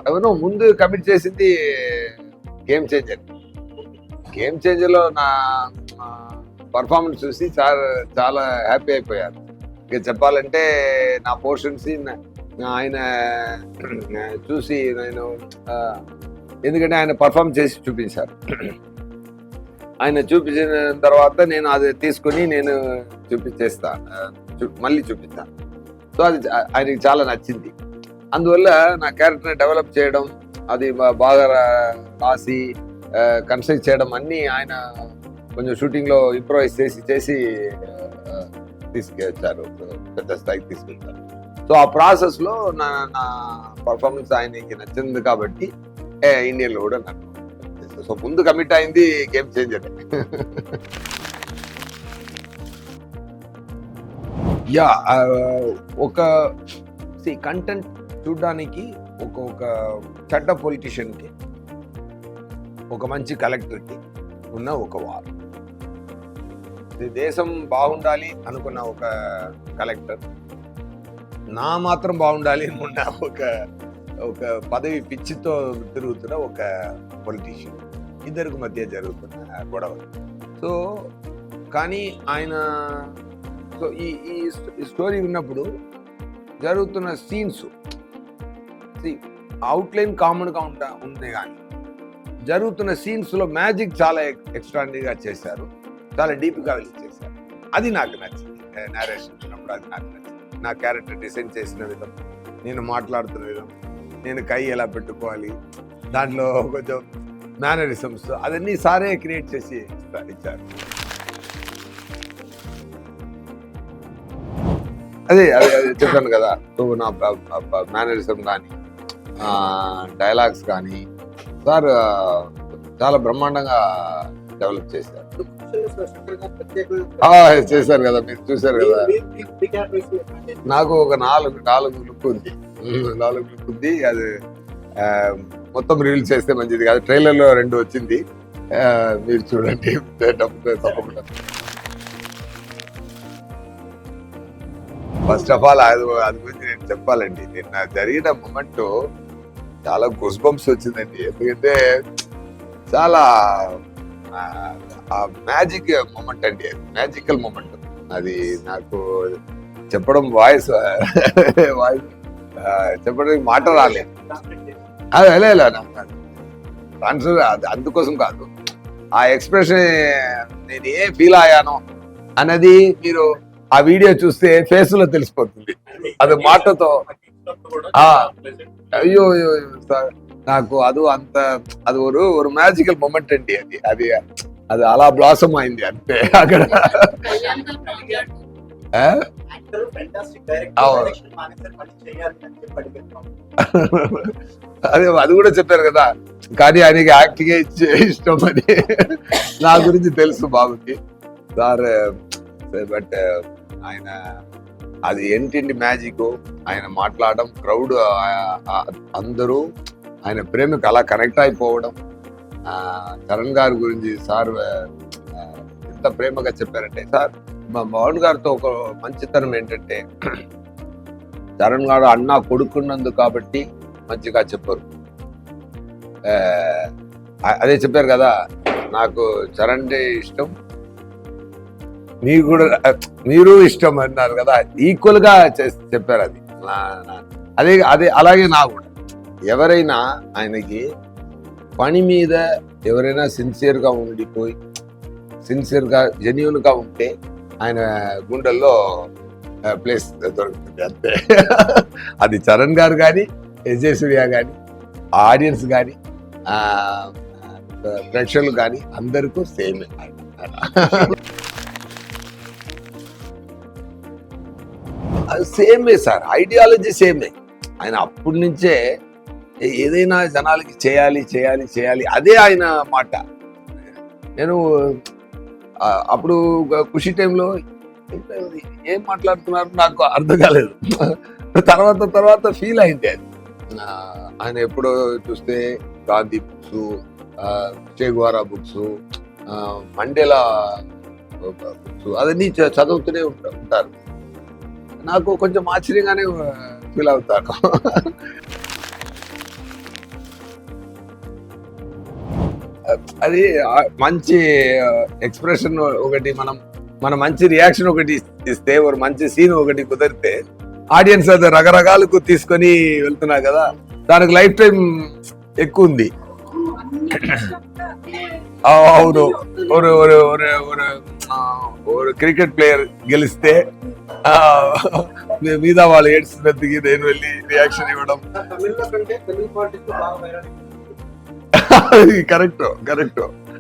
ఎవరో ముందు కమిట్ చేసింది గేమ్ చేంజర్. గేమ్ చేంజర్ లో నా పర్ఫార్మెన్స్ చూసి చాలా హ్యాపీ అయిపోయారు. ఇక చెప్పాలంటే నా పోర్షన్స్ ఆయన చూసి నేను ఎందుకంటే ఆయన పర్ఫార్మ్ చేసి చూపించారు. ఆయన చూపించిన తర్వాత నేను అది తీసుకుని నేను మళ్ళీ చూపిస్తాను. సో అది ఆయనకి చాలా నచ్చింది. అందువల్ల నా క్యారెక్టర్ని డెవలప్ చేయడం, అది బాగా రాసి కన్స్ట్రక్ట్ చేయడం అన్నీ ఆయన కొంచెం షూటింగ్లో ఇంప్రూవైజ్ చేసి తీసుకెచ్చారు, పెద్ద స్థాయికి తీసుకెళ్తారు. సో ఆ ప్రాసెస్లో నా పర్ఫార్మెన్స్ ఆయనకి నచ్చింది కాబట్టి ఇండియన్లో కూడా నాకు. సో ముందు కమిట్ అయింది గేమ్ చేంజర్. ఒక కంటెంట్ చూడడానికి ఒక చెడ్డ పొలిటీషియన్కి, ఒక మంచి కలెక్టర్కి ఉన్న ఒక వార్. దేశం బాగుండాలి అనుకున్న ఒక కలెక్టర్, నా మాత్రం బాగుండాలి అనుకున్న ఒక పదవి పిచ్చితో తిరుగుతున్న ఒక పొలిటీషియన్, ఇద్దరికి మధ్య జరుగుతున్న గొడవ. సో కానీ ఆయన సో ఈ స్టోరీ విన్నప్పుడు జరుగుతున్న సీన్స్ అవుట్లైన్ కామన్గా ఉంది, కానీ జరుగుతున్న సీన్స్లో మ్యాజిక్ చాలా ఎక్స్ట్రాడినరీగా చేశారు, చాలా డీప్గా వెళ్ళి చేశారు. అది నాకు నచ్చింది. నేరేషన్ విన్నప్పుడు అది నాకు నచ్చింది. నా క్యారెక్టర్ డిజైన్ చేసిన విధం, నేను మాట్లాడుతున్న విధం, నేను కై ఎలా పెట్టుకోవాలి, దాంట్లో కొంచెం మేనరిజమ్స్ అదన్నీ సారే క్రియేట్ చేసి ఇచ్చారు. అదే చెప్పాను కదా. సో నా మేనరిజం కానీ డైలాగ్స్ కానీ సార్ చాలా బ్రహ్మాండంగా డెవలప్ చేశారు. చేశారు కదా, మీరు చూశారు కదా. నాకు ఒక నాలుగు లుక్ ఉంది. అది మొత్తం రిలీజ్ చేస్తే మంచిది కాదు. ట్రైలర్లో 2 వచ్చింది, మీరు చూడండి తప్పకుండా. ఫస్ట్ ఆఫ్ ఆల్ అది గురించి నేను చెప్పాలండి. నిన్న జరిగిన మూమెంట్ చాలా గూస్ బంప్స్ వచ్చిందండి. ఎందుకంటే చాలా మ్యాజిక్ మూమెంట్ అండి, మ్యాజికల్ మూమెంట్. అది నాకు చెప్పడం వాయిస్ చెప్పడానికి మాట రాలేదు. అదే ఆన్సర్ అందుకోసం కాదు, ఆ ఎక్స్ప్రెషన్ నేను ఏ ఫీల్ అయ్యానో అన్నది మీరు ఆ వీడియో చూస్తే ఫేస్ లో తెలిసిపోతుంది. అది మాటతో అయ్యో సార్, నాకు అది ఒక మ్యాజికల్ మూమెంట్ అండి. అది అలా బ్లాసమ్ అయింది అంతే అక్కడ. అది కూడా చెప్పారు కదా. కానీ ఆయనకి యాక్టింగ్ ఇష్టం అని నా గురించి తెలుసు బాబుకి సార్. బట్ ఆయన అది ఏంటి మ్యాజిక్, ఆయన మాట్లాడడం, క్రౌడ్ అందరూ ఆయన ప్రేమకు అలా కనెక్ట్ అయిపోవడం. చరణ్ గారి గురించి సార్ ఎంత ప్రేమగా చెప్పారంటే, సార్ మా మోహన్ గారితో ఒక మంచితనం ఏంటంటే, చరణ్ గారు అన్న కొడుకున్నందుకు కాబట్టి మంచిగా చెప్పారు. అదే చెప్పారు కదా, నాకు చరణ్ ఇష్టం, మీరు ఇష్టం అన్నారు కదా, ఈక్వల్ గా చెప్పారు. అదే అలాగే నా కూడా ఎవరైనా ఆయనకి పని మీద ఎవరైనా సిన్సియర్గా ఉండిపోయి సిన్సియర్గా జెన్యూన్గా ఉంటే ఆయన గుండెల్లో ప్లేస్ దొరుకుతుంది అంతే. అది చరణ్ గారు కానీ, ఎస్జే సూర్య కానీ, ఆడియన్స్ కానీ, ప్రేక్షకులు కానీ అందరికీ సేమే. సేమే సార్, ఐడియాలజీ సేమే. ఆయన అప్పటి నుంచే ఏదైనా జనాలకి చేయాలి అదే ఆయన మాట. నేను అప్పుడు ఖుషి టైంలో ఏం మాట్లాడుతున్నారు నాకు అర్థం కాలేదు. తర్వాత ఫీల్ అయింది అది. ఆయన ఎప్పుడో చూస్తే గాంధీ బుక్స్, చే గువారా బుక్స్, మండేలా బుక్స్ అవన్నీ చదువుతూనే ఉంటారు. నాకు కొంచెం ఆశ్చర్యంగానే ఫీల్ అవుతాను. అది మంచి ఎక్స్ప్రెషన్ ఒకటి, మన మంచి రియాక్షన్ ఒకటి ఇస్తే, ఒక మంచి సీన్ ఒకటి కుదిరితే ఆడియన్స్ అది రకరకాలకు తీసుకొని వెళ్తున్నారు కదా, దానికి లైఫ్ టైం ఎక్కువ ఉంది. అవును, ஒரு క్రికెట్ ప్లేయర్ గెలిస్తే మీద వాళ్ళు ఏడ్చినందుకు నేను వెళ్ళి రియాక్షన్ ఇవ్వడం. కరెక్ట్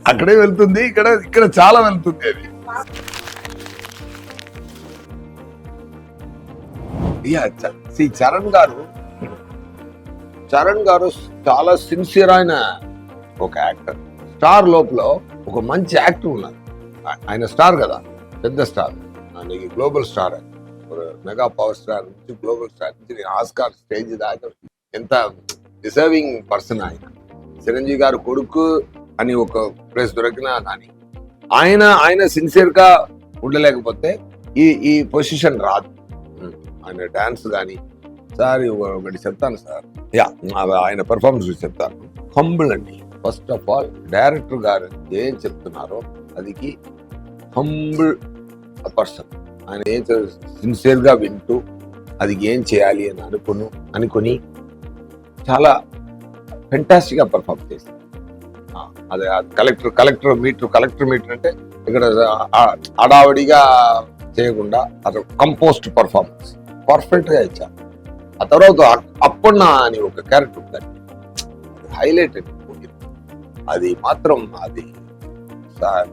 అక్కడే వెళ్తుంది, ఇక్కడ చాలా వెళ్తుంది అది. చరణ్ గారు చాలా సిన్సియర్ అయిన ఒక యాక్టర్. స్టార్ లోపల ఒక మంచి యాక్టర్ ఉన్నారు. ఆయన స్టార్ కదా, పెద్ద స్టార్, ఆయనకి global star, mega power star నుంచి గ్లోబల్ స్టార్ నుంచి ఆస్కార్ స్టేజ్ దాకా ఎంత డిజర్వింగ్ పర్సన్ ఆయన. చిరంజీవి గారు కొడుకు అని ఒక ప్లేస్ దొరికినా కానీ ఆయన సిన్సియర్ గా ఉండలేకపోతే ఈ పొజిషన్ రాదు. ఆయన డాన్స్ కానీ, సార్ ఒకటి చెప్తాను సార్, ఆయన పెర్ఫార్మెన్స్ చెప్తాను. హంబుల్ అండి. ఫస్ట్ ఆఫ్ ఆల్ డైరెక్టర్ గారు ఏం చెప్తున్నారో అదికి హంబుల్ పర్సన్. ఆయన ఏం సిన్సియర్ గా వింటూ అది ఏం చేయాలి అని అనుకుని చాలా ఫెంటాస్టిక్ గా పర్ఫార్మ్ చేశారు. అదే కలెక్టర్ మీటర్ అంటే ఇక్కడ అడావడిగా చేయకుండా అది కంపోస్ట్ పర్ఫార్మెన్స్ పర్ఫెక్ట్ గా ఇచ్చారు. ఆ తర్వాత అప్పన్న అని ఒక క్యారెక్టర్ ఉంటుంది, హైలైటెడ్. అది మాత్రం అది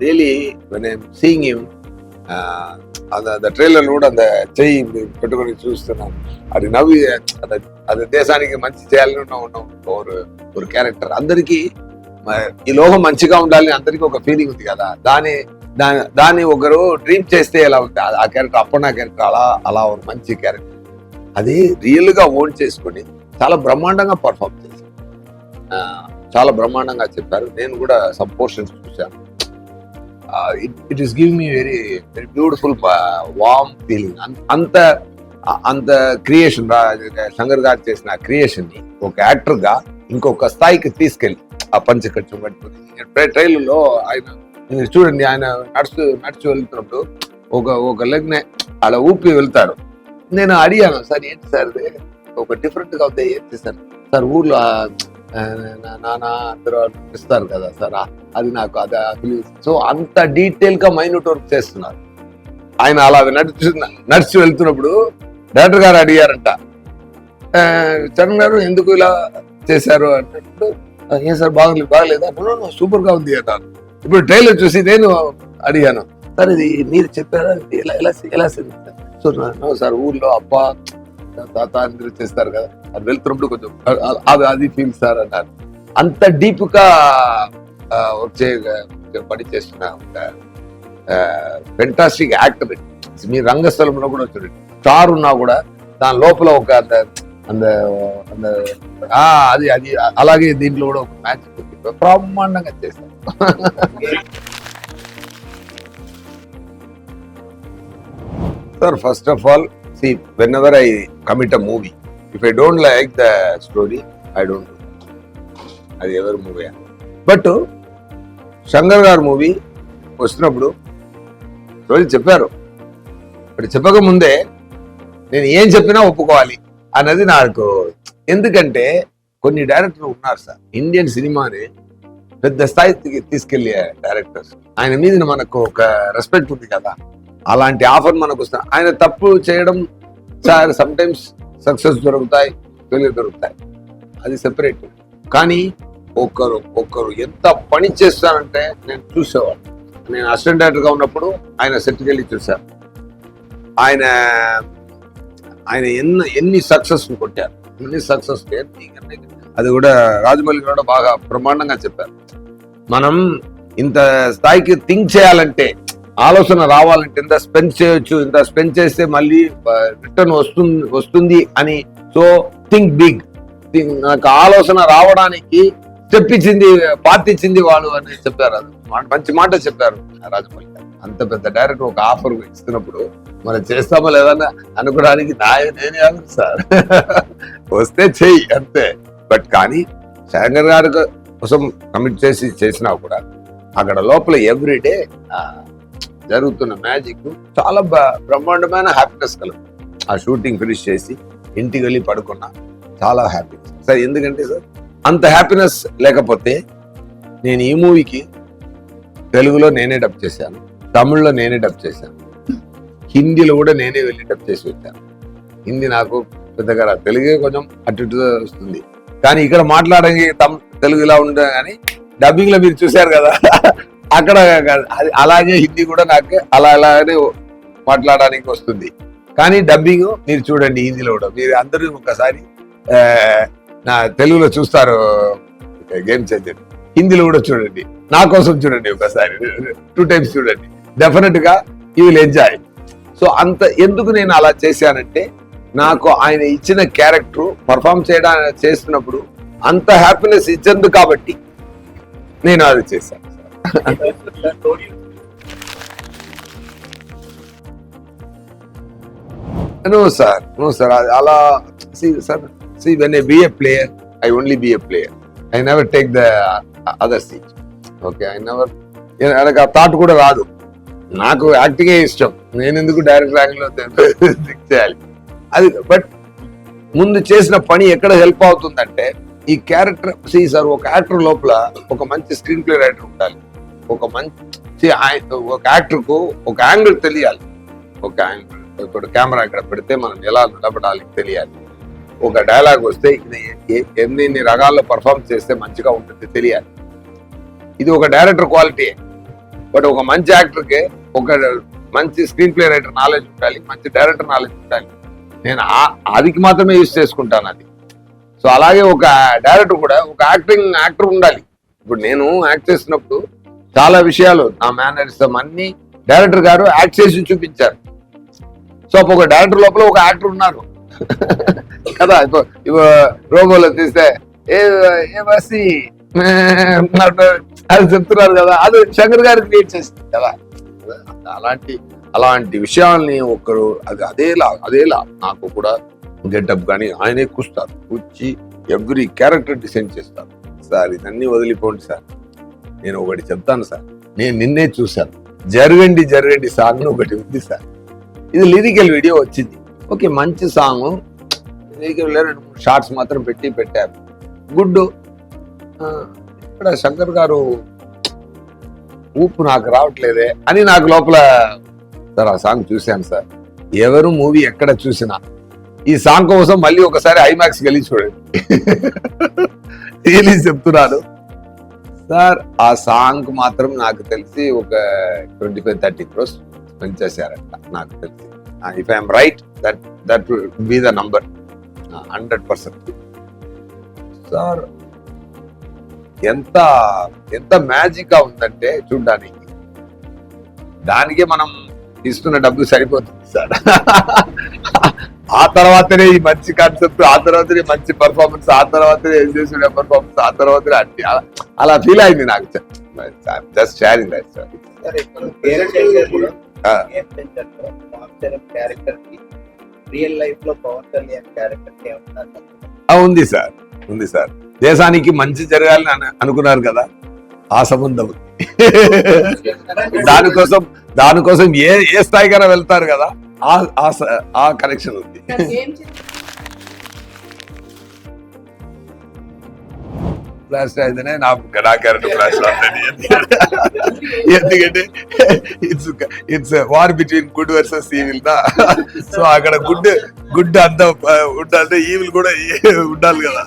really when I'm seeing him, அந்த ట్రైలర్ కూడా அந்த చెయ్యి పెట్టుకొని చూస్తున్నాను. అది నవ్వి అది దేశానికి మంచి చేయాలని ఉన్న ఒక క్యారెక్టర్. అందరికీ ఈ లోకం మంచిగా ఉండాలని అందరికీ ఒక ఫీలింగ్ ఉంది కదా, దాన్ని ఒకరు డ్రీమ్ చేస్తే ఎలా ఉంది ఆ క్యారెక్టర్. అప్పన్న క్యారెక్టర్ అలా ఒక మంచి క్యారెక్టర్. అది రియల్ గా ఓన్ చేసుకొని చాలా బ్రహ్మాండంగా పర్ఫార్మ్ చేశారు, చాలా బ్రహ్మాండంగా చెప్పారు. నేను కూడా సమ్ పోర్షన్స్ చూశాను. It is give me very very beautiful warm feeling. అంత క్రియేషన్ శంకర్ గారు చేసిన క్రియేషన్ ని ఒక యాక్టర్ గా ఇంకొక స్థాయికి తీసుకెళ్ళి ఆ పంచకట్టు పట్టుకుని ట్రైలర్లో ఆయన చూడండి, ఆయన నడుచు వెళ్తున్నప్పుడు ఒక లెగ్ నే అలా ఊపి వెళ్తారు. నేను అడిగాను, సార్ ఏంటి సార్ ఒక డిఫరెంట్ గా అవుతాయి ఏంటి సార్ ఊర్లో నాన్న అందరూ ఇస్తారు కదా సార్, అది నాకు అది. సో అంత డీటెయిల్ గా మైన్యూట్ వర్క్ చేస్తున్నారు ఆయన. అలా నడిచి వెళ్తున్నప్పుడు డైరెక్టర్ గారు అడిగారంట, చరణ్ గారు ఎందుకు ఇలా చేశారు అన్నప్పుడు, ఏం సార్ బాగలేదా? సూపర్ గా ఉంది అన్నారు. ఇప్పుడు ట్రైలర్ చూసి నేను అడిగాను, సార్ ఇది మీరు చెప్పారా, ఎలా సో సార్ ఊర్లో అప్ప తాత అందరూ చేస్తారు కదా, అది వెళ్తున్నప్పుడు కొంచెం అది ఫీల్ సార్ అన్నారు. అంత డీప్ గా వచ్చే పని చేస్తున్న ఫెంటాస్టిక్ యాక్టర్. మీ రంగస్థలంలో కూడా చూడండి, స్టార్ ఉన్నా కూడా దాని లోపల ఒక అది అలాగే దీంట్లో కూడా ఒక మ్యాచ్ బ్రహ్మాండంగా చేశారు. Sir, first of all, see, whenever I commit a movie, if I don't like the story, I don't do that. అది ఎవరి మూవీ. బట్ శంకర్ గారు మూవీ వస్తున్నప్పుడు రోజు చెప్పారు, బట్ చెప్పక ముందే నేను ఏం చెప్పినా ఒప్పుకోవాలి అన్నది నాకు. ఎందుకంటే కొన్ని డైరెక్టర్లు ఉన్నారు సార్, ఇండియన్ సినిమాని పెద్ద స్థాయికి తీసుకెళ్లే డైరెక్టర్స్. ఆయన మీద మనకు ఒక రెస్పెక్ట్ ఉంది కదా, అలాంటి ఆఫర్ మనకు వస్తుంది. ఆయన తప్పు చేయడం సార్, సమ్ టైమ్స్ సక్సెస్ దొరుకుతాయి, ఫెయిల్యూర్ దొరుకుతాయి, అది సెపరేట్. కానీ ఒకరు ఎంత పని చేస్తారంటే నేను చూసేవాడు. నేను అసిస్టెంట్ డైరెక్టర్ గా ఉన్నప్పుడు ఆయన సెట్కి వెళ్ళి చూశాను. ఆయన ఎన్ని సక్సెస్ కొట్టారు, ఎన్ని సక్సెస్. అది కూడా రాజమౌళి కూడా బాగా బ్రహ్మాండంగా చెప్పారు. మనం ఇంత స్థాయికి థింక్ చేయాలంటే, ఆలోచన రావాలంటే ఇంత స్పెండ్ చేయొచ్చు, ఇంత స్పెండ్ చేస్తే మళ్ళీ రిటర్న్ వస్తుంది అని. So think big. నాకు ఆలోచన రావడానికి స్టెప్ ఇచ్చింది, పార్టీ ఇచ్చింది వాళ్ళు అని చెప్పారు. అది మంచి మాట చెప్పారు రాజమౌళి గారు. అంత పెద్ద డైరెక్టర్ ఒక ఆఫర్ ఇస్తున్నప్పుడు మనం చేస్తామో లేదన్నా అనుకోవడానికి నేనే సార్ వస్తే చెయ్యి అంతే. బట్ కానీ శంకర్ గారు కోసం కమిట్ చేసినా కూడా అక్కడ లోపల ఎవ్రీడే జరుగుతున్న మ్యాజిక్ చాలా బ్రహ్మాండమైన హ్యాపీనెస్ కలుగు. ఆ షూటింగ్ ఫినిష్ చేసి ఇంటికి వెళ్ళి పడుకున్నా చాలా హ్యాపీ సార్. ఎందుకంటే సార్ అంత హ్యాపీనెస్ లేకపోతే నేను ఈ మూవీకి తెలుగులో నేనే డబ్ చేశాను, తమిళ్లో నేనే డబ్ చేశాను, హిందీలో కూడా నేనే వెళ్ళి డబ్ చేసి వచ్చాను. హిందీ నాకు పెద్దగా రాదు, తెలుగే కొంచెం అటు ఇటు వస్తుంది. కానీ ఇక్కడ మాట్లాడడానికి తెలుగు ఇలా ఉండదు. కానీ డబ్బింగ్ లో మీరు చూశారు కదా, అక్కడ అలాగే హిందీ కూడా నాకు అలానే మాట్లాడడానికి వస్తుంది. కానీ డబ్బింగ్ మీరు చూడండి హిందీలో కూడా, మీరు అందరూ ఒకసారి నా తెలుగులో చూస్తారు గేమ్ చేంజర్, హిందీలో కూడా చూడండి, నా కోసం చూడండి ఒకసారి, 2 times చూడండి, డెఫినెట్ గా యూ విల్ ఎంజాయ్. సో అంత ఎందుకు నేను అలా చేశానంటే, నాకు ఆయన ఇచ్చిన క్యారెక్టర్ పర్ఫామ్ చేస్తున్నప్పుడు అంత హ్యాపీనెస్ ఇచ్చింది కాబట్టి నేను అది చేశాను. నో సార్ అలా see when I be a player, I only be a player. I never take the other seat. Okay, నాకు ఆ థాట్ కూడా రాదు. నాకు యాక్టింగే ఇష్టం, నేను ఎందుకు డైరెక్ట్ ర్యాంక్ లో చేయాలి అది. బట్ ముందు చేసిన పని ఎక్కడ హెల్ప్ అవుతుందంటే, ఈ క్యారెక్టర్ సార్ ఒక యాక్టర్ లోపల ఒక మంచి స్క్రీన్ ప్లే రైటర్ ఉండాలి, ఒక మంచి ఒక యాక్టర్ కు ఒక యాంగిల్ తెలియాలి, ఒక యాంగిల్ ఇప్పుడు కెమెరా ఇక్కడ పెడితే మనం ఎలా నిలబడాలి తెలియాలి, ఒక డైలాగ్ వస్తే ఎన్ని రకాల్లో పర్ఫార్మ్ చేస్తే మంచిగా ఉంటుంది తెలియాలి. ఇది ఒక డైరెక్టర్ క్వాలిటీ. బట్ ఒక మంచి యాక్టర్కి ఒక మంచి స్క్రీన్ ప్లే రైటర్ నాలెడ్జ్ ఉండాలి, మంచి డైరెక్టర్ నాలెడ్జ్ ఉండాలి. నేను అదికి మాత్రమే యూజ్ చేసుకుంటాను అది. సో అలాగే ఒక డైరెక్టర్ కూడా ఒక యాక్టర్ ఉండాలి. ఇప్పుడు నేను యాక్ట్ చేసినప్పుడు చాలా విషయాలు నా మేనరిజం అన్ని డైరెక్టర్ గారు యాక్ట్ చేసి చూపించారు. సో ఒక డైరెక్టర్ లోపల ఒక యాక్టర్ ఉన్నారు కదా. ఇప్పుడు రోబోలో తీస్తే ఏ బస్సి అది చెప్తున్నారు కదా, అది శంకర్ గారు క్రియేట్ చేస్తుంది కదా. అలాంటి విషయాల్ని ఒకరు అదేలా నాకు కూడా గెటప్ కానీ ఆయనే కూర్చి ఎవ్రీ క్యారెక్టర్ డిసైన్ చేస్తారు. సార్ ఇదన్నీ వదిలిపోండి సార్, నేను ఒకటి చెప్తాను సార్, నేను నిన్నే చూశాను, జరగండి సాంగ్ ఒకటి ఉంది సార్. ఇది లిరికల్ వీడియో వచ్చింది, ఓకే మంచి సాంగ్, లిరికల్ 2-3 షార్ట్స్ మాత్రం పెట్టారు, గుడ్. ఇక్కడ శంకర్ గారు ఊపు నాకు రావట్లేదే అని నాకు లోపల సార్ ఆ సాంగ్ చూశాను సార్. ఎవరు మూవీ ఎక్కడ చూసినా ఈ సాంగ్ కోసం మళ్ళీ ఒకసారి ఐమాక్స్ వెళ్ళి చూడండి. రియలీ చెప్తున్నాను సార్. ఆ సాంగ్ మాత్రం నాకు తెలిసి ఒక 25-30 crores స్పెండ్ చేశారంట నాకు తెలిసి. If I'm right that will be the number 100%. Sir ఎంత మ్యాజిక్ గా ఉందంటే చూడ్డానికి, దానికే మనం ఇస్తున్న డబ్బు సరిపోతుంది సార్. ఆ తర్వాతనే ఈ మంచి కాన్సెప్ట్, ఆ తర్వాతనే మంచి పర్ఫార్మెన్స్, ఆ తర్వాతనే ఏం చేసిన పర్ఫార్మెన్స్, ఆ తర్వాతనే అన్ని అలా ఫీల్ అయింది నాకు. Just sharing that sir. ఉంది సార్. దేశానికి మంచి జరగాలని అనుకున్నారు కదా, ఆ సంబంధం దానికోసం ఏ స్థాయికైనా వెళ్తారు కదా, ఆ కనెక్షన్ ఉంది. ఫ్లాష్ అయితేనే నా క్యారెక్టర్ ఫ్లాష్ అవుతుంది. ఎందుకంటే it's war between good versus evil దా. సో అక్కడ గుడ్ అంతా ఉండాలంటే ఈవిల్ కూడా ఉండాలి కదా.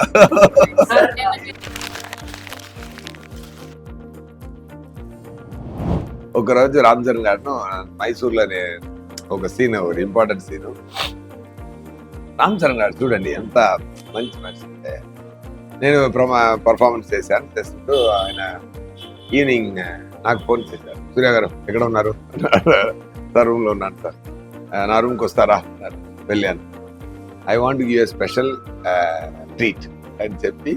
ఒకరోజు రామ్ చరణ్ గారు మైసూర్లోనే ఒక సీన్, ఒక ఇంపార్టెంట్ సీన్, రామ్ చరణ్ గారు చూడండి ఎంత మంచి మనిషి అంటే, నేను పర్ఫార్మెన్స్ చేస్తుంటూ ఆయన ఈవినింగ్ నాకు ఫోన్ చేశారు, సూర్య గారు ఎక్కడ ఉన్నారు? సార్ రూమ్ లో ఉన్నాను సార్, నా రూమ్కి వస్తారా? వెళ్ళాను. I want give a special treat అని చెప్పి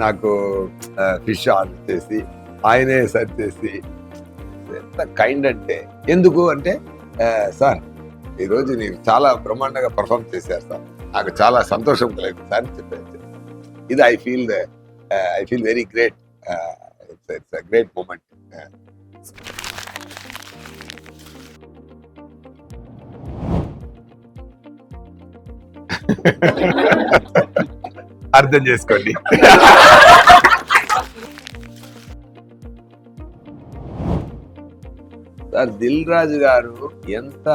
నాకు ఫిష్ ఆర్డర్ చేసి ఆయనే సర్వ్ చేసి, ఎంత కైండ్ అంటే. ఎందుకు అంటే సార్ ఈరోజు నేను చాలా బ్రహ్మాండంగా పర్ఫార్మ్ చేశారు సార్, నాకు చాలా సంతోషం కలిగింది సార్ అని చెప్పారు. ఇది I feel very great it's great moment. అర్థం చేసుకోండి. సార్ దిల్ రాజు గారు ఎంత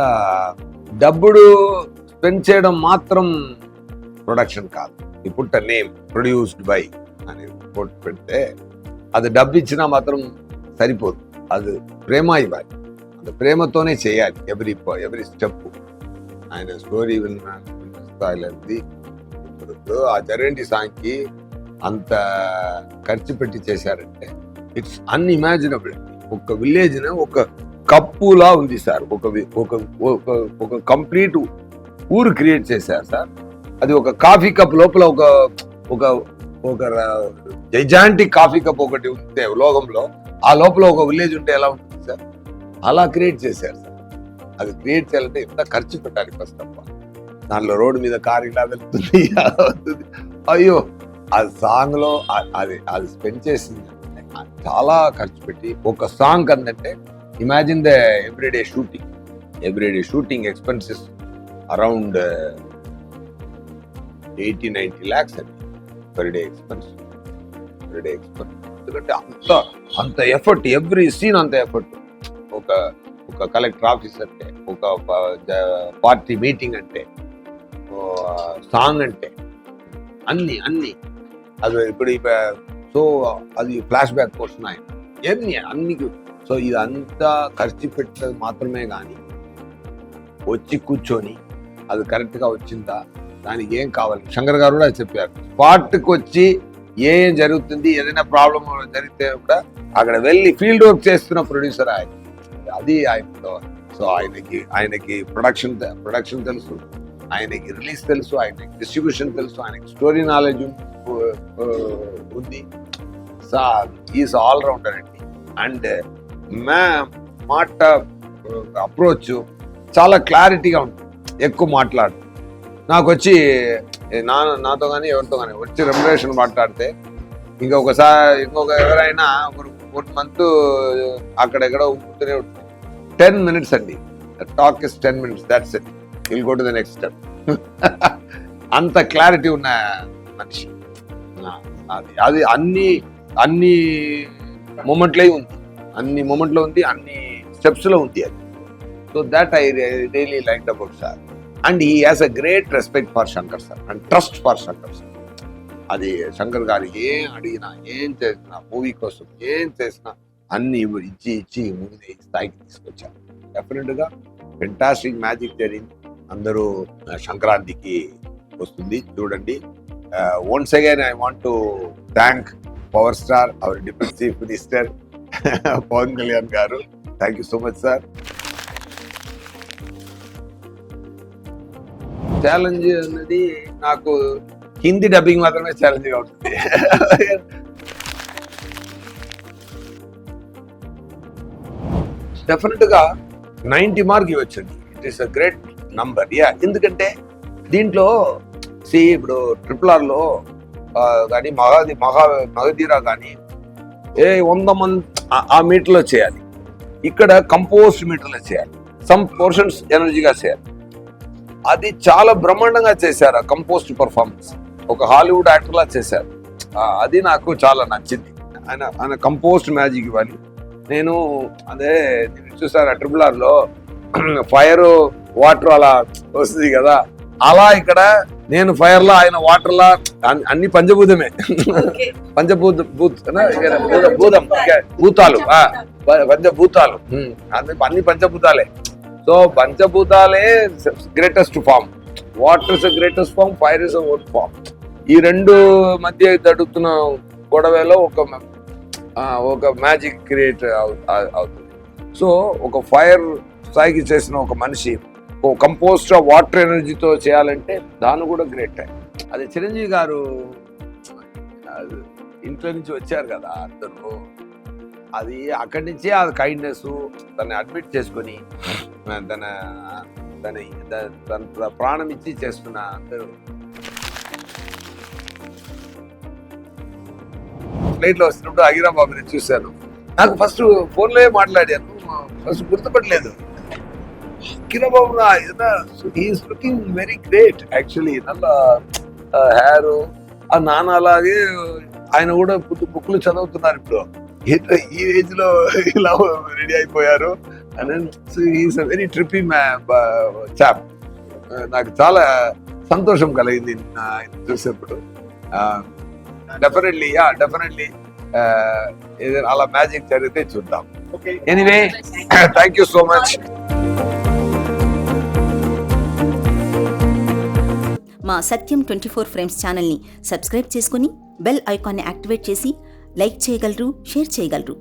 డబ్బుడు స్పెండ్ చేయడం మాత్రం ప్రొడక్షన్ కాదు. ఇప్పుడు నేమ్ ప్రొడ్యూస్డ్ బై అని కోట్ పెడితే అది డబ్బు ఇచ్చినా మాత్రం సరిపోదు, అది ప్రేమ ఇవ్వాలి, అది ప్రేమతోనే చేయాలి ఎవ్రీ స్టెప్. ఆయన స్టోరీ విన్నది ఇప్పుడు ఆ జరంటి సాంగ్కి అంత ఖర్చు పెట్టి చేశారంటే ఇట్స్ అన్ఇమాజినబుల్. ఒక విలేజ్ ఒక కప్పులా ఉంది సార్, ఒక కంప్లీట్ ఊరు క్రియేట్ చేశారు సార్. అది ఒక కాఫీ కప్ లోపల ఒక జైజాంటిక్ కాఫీ కప్ ఒకటి ఉంటే లోకంలో, ఆ లోపల ఒక విలేజ్ ఉంటే ఎలా ఉంటుంది సార్? అలా క్రియేట్ చేశారు సార్. అది క్రియేట్ చేయాలంటే ఎంత ఖర్చు పెట్టాలి ఫస్ట్ ఆఫ్ ఆల్. దాంట్లో రోడ్డు మీద కారు ఇలా వెళ్తుంది, అయ్యో ఆ సాంగ్ లో అది స్పెండ్ చేసింది చాలా ఖర్చు పెట్టి ఒక సాంగ్ అందంటే imagine the everyday shooting expenses around 80-90 lakhs అండి పర్ డే ఎక్స్పెన్స్. ఎందుకంటే అంత ఎఫర్ట్, ఎవ్రీ సీన్ అంత ఎఫర్ట్. ఒక కలెక్టర్ ఆఫీస్ అంటే, ఒక పార్టీ మీటింగ్ అంటే, సాంగ్ అంటే అన్ని అది ఇప్పుడు సో అది ఫ్లాష్ బ్యాక్ పోర్షన్ ఆయన అన్ని. సో ఇదంతా ఖర్చు పెట్టేది మాత్రమే కానీ వచ్చి కూర్చొని అది కరెక్ట్గా వచ్చిందా, దానికి ఏం కావాలి శంకర్ గారు కూడా చెప్పారు. స్పాట్కి వచ్చి ఏం జరుగుతుంది, ఏదైనా ప్రాబ్లం జరిగితే కూడా అక్కడ వెళ్ళి ఫీల్డ్ వర్క్ చేస్తున్న ప్రొడ్యూసర్ ఆయన. అది ఆయనతో. సో ఆయనకి ప్రొడక్షన్ తెలుసు, ఆయనకి రిలీజ్ తెలుసు, ఆయనకి డిస్ట్రిబ్యూషన్ తెలుసు, ఆయనకి స్టోరీ నాలెడ్జ్ ఉంది. ఈజ్ ఆల్ రౌండర్ అండి. అండ్ మాట అప్రోచ్ చాలా క్లారిటీగా ఉంటుంది, ఎక్కువ మాట్లాడు. నాకు వచ్చి నాతో కానీ ఎవరితో కానీ వచ్చి రెమ్యునరేషన్ మాట్లాడితే ఇంకొక ఎవరైనా ఒక మంత్ అక్కడెక్కడో ఉంటూనే ఉంటుంది. 10 minutes అండి, talk is 10 minutes, that's it, will go to the next step. అంత క్లారిటీ ఉన్న మనిషి. అది అన్ని మూమెంట్లో ఉంది, అన్ని స్టెప్స్లో ఉంది అది. So that I really liked about sir. And he has a great respect for Shankar sir and trust for Shankar sir. అది శంకర్ గారు ఏం అడిగినా, ఏం చేసినా, మూవీ కోసం ఏం చేసినా అన్ని ఇచ్చి మూవీ స్థాయికి తీసుకొచ్చారు. డెఫినెట్గా ఫెంటాస్టిక్ మ్యాజిక్ జరిగింది. అందరూ సంక్రాంతికి వస్తుంది చూడండి. Once again I want to thank power star, our deputy chief minister Pavan Kalyan గారు. Thank you so much sir. Challenge అన్నది నాకు హిందీ డబ్బింగ్ మాత్రమే ఛాలెంజ్గా ఉంటుంది. డెఫినెట్గా 90 మార్క్ ఇవ్వచ్చండి. It is a great number. ఎందుకంటే దీంట్లో ఇప్పుడు RRRలో కానీ మగధీరా కానీ 100 మంది ఆ మీటర్లో చేయాలి, ఇక్కడ కంపోజ్డ్ మీటర్లో చేయాలి, సమ్ పోర్షన్స్ ఎనర్జీగా చేయాలి. అది చాలా బ్రహ్మాండంగా చేశారు. ఆ కంపోజ్డ్ పర్ఫార్మెన్స్ ఒక హాలీవుడ్ యాక్టర్లా చేశారు. అది నాకు చాలా నచ్చింది. ఆయన కంపోజ్డ్ మ్యాజిక్ ఇవ్వాలి. నేను చూసారు RRRలో ఫైర్ వాటర్ అలా వస్తుంది కదా, అలా ఇక్కడ నేను ఫైర్ లా, ఆయన వాటర్ లా, అన్ని పంచభూతమే. పంచభూతాలు అన్ని పంచభూతాలే. సో పంచభూతాలే greatest form. Water is greatest form, fire is own form. ఈ రెండు మధ్య జరుగుతున్న గొడవలో ఒక మ్యాజిక్ క్రియేట్ అవుతుంది. సో ఒక ఫైర్ స్థాయికి చేసిన ఒక మనిషి కంపోస్ట్ వాటర్ ఎనర్జీతో చేయాలంటే దాన్ని కూడా గ్రేట్. అది చిరంజీవి గారు ఇంట్లో నుంచి వచ్చారు కదా అందరూ, అది అక్కడి నుంచే ఆ కైండ్నెస్ తను అడ్మిట్ చేసుకొని తన ప్రాణం ఇచ్చి చేస్తున్న అందరూ ఫ్లైట్ లో వస్తున్నప్పుడు అగిరా బాబుని చూశాను. నాకు ఫస్ట్ ఫోన్ లో మాట్లాడాను, ఫస్ట్ గుర్తుపట్టలేదు. Kirababu is looking very great actually. నల్ల హెయిర్, ఆ నాన్న అలాగే ఆయన కూడా బుక్లు చదువుతున్నారు ఇప్పుడు. ఈ ఏజ్ లో ఇలా రెడీ అయిపోయారు. Is very trippy chap. నాకు చాలా సంతోషం కలిగింది ఆయన చూసేప్పుడు. డెఫినెట్లీ ఏదైనా అలా మ్యాజిక్ జరిగితే చూద్దాం. Anyway, thank you so much. మా సత్యం 24 ఫ్రేమ్స్ ఛానల్ని సబ్స్క్రైబ్ చేసుకుని బెల్ ఐకాన్ని యాక్టివేట్ చేసి లైక్ చేయగలరు, షేర్ చేయగలరు.